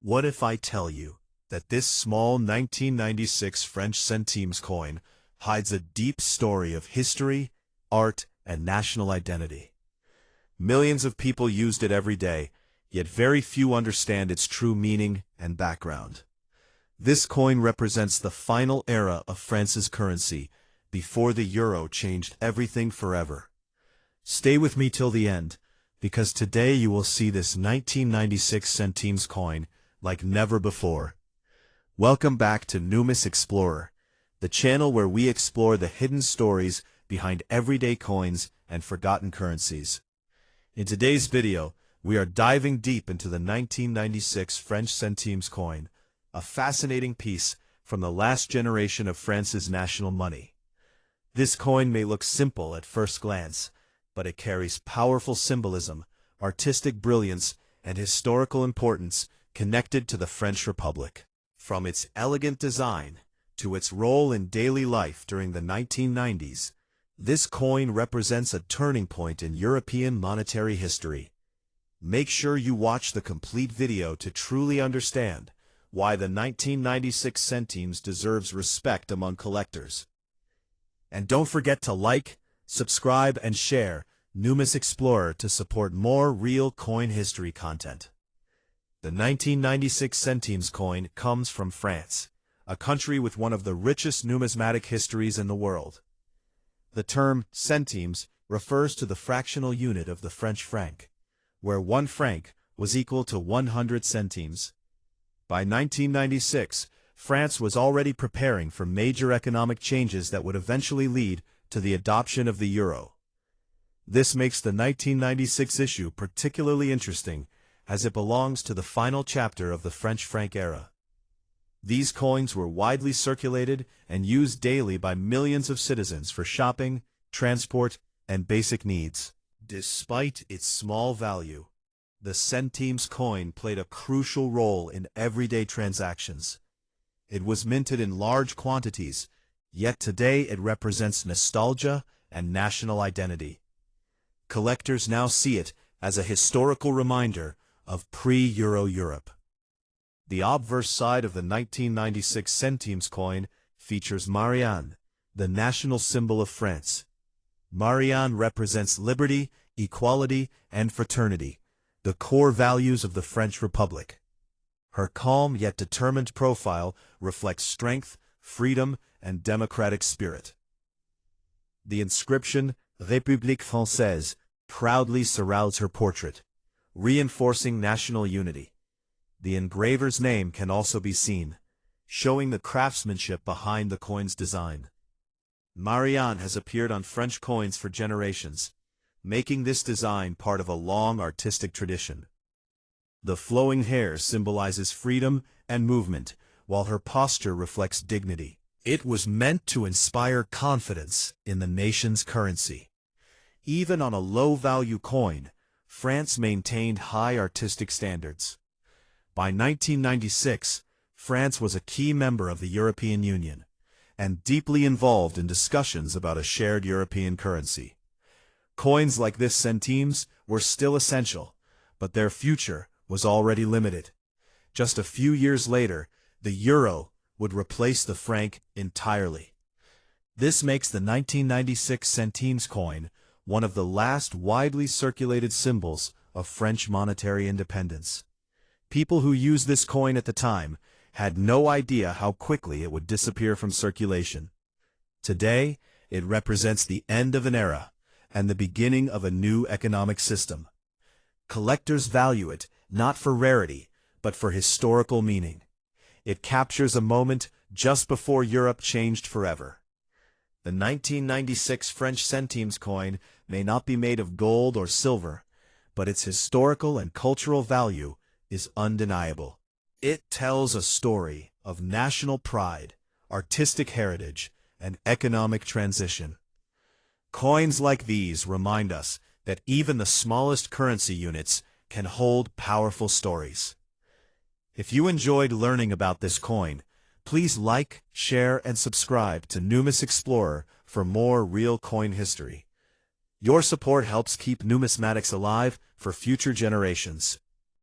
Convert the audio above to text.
What if I tell you that this small 1996 French Centimes coin hides a deep story of history, art, and national identity? Millions of people used it every day, yet very few understand its true meaning and background. This coin represents the final era of France's currency, before the euro changed everything forever. Stay with me till the end, because today you will see this 1996 centimes coin like never before. Welcome back to Numis Explorer, the channel where we explore the hidden stories behind everyday coins and forgotten currencies. In today's video, we are diving deep into the 1996 French centimes coin, a fascinating piece from the last generation of France's national money. This coin may look simple at first glance, but it carries powerful symbolism, artistic brilliance, and historical importance connected to the French Republic. From its elegant design to its role in daily life during the 1990s, this coin represents a turning point in European monetary history. Make sure you watch the complete video to truly understand why the 1996 centimes deserves respect among collectors. And don't forget to like, subscribe, and share Numis Explorer to support more real coin history content. The 1996 centimes coin comes from France, a country with one of the richest numismatic histories in the world. The term centimes refers to the fractional unit of the French franc, where 1 franc was equal to 100 centimes. By 1996, France was already preparing for major economic changes that would eventually lead to the adoption of the euro. This makes the 1996 issue particularly interesting, as it belongs to the final chapter of the French franc era. These coins were widely circulated and used daily by millions of citizens for shopping, transport, and basic needs. Despite its small value, the centimes coin played a crucial role in everyday transactions. It was minted in large quantities, yet today it represents nostalgia and national identity. Collectors now see it as a historical reminder of pre-Euro Europe. The obverse side of the 1996 centimes coin features Marianne, the national symbol of France. Marianne represents liberty, equality, and fraternity, the core values of the French Republic. Her calm yet determined profile reflects strength, freedom, and democratic spirit. The inscription, République Française, proudly surrounds her portrait, reinforcing national unity. The engraver's name can also be seen, showing the craftsmanship behind the coin's design. Marianne has appeared on French coins for generations, making this design part of a long artistic tradition. The flowing hair symbolizes freedom and movement, while her posture reflects dignity. It was meant to inspire confidence in the nation's currency. Even on a low-value coin, France maintained high artistic standards. By 1996, France was a key member of the European Union, and deeply involved in discussions about a shared European currency. Coins like this centimes were still essential, but their future was already limited. Just a few years later, the euro would replace the franc entirely. This makes the 1996 centimes coin one of the last widely circulated symbols of French monetary independence. People who used this coin at the time had no idea how quickly it would disappear from circulation. Today, it represents the end of an era and the beginning of a new economic system. Collectors value it not for rarity, but for historical meaning. It captures a moment just before Europe changed forever. The 1996 French centimes coin may not be made of gold or silver, but its historical and cultural value is undeniable. It tells a story of national pride, artistic heritage, and economic transition. Coins like these remind us that even the smallest currency units can hold powerful stories. If you enjoyed learning about this coin, please like, share, and subscribe to Numis Explorer for more real coin history. Your support helps keep numismatics alive for future generations.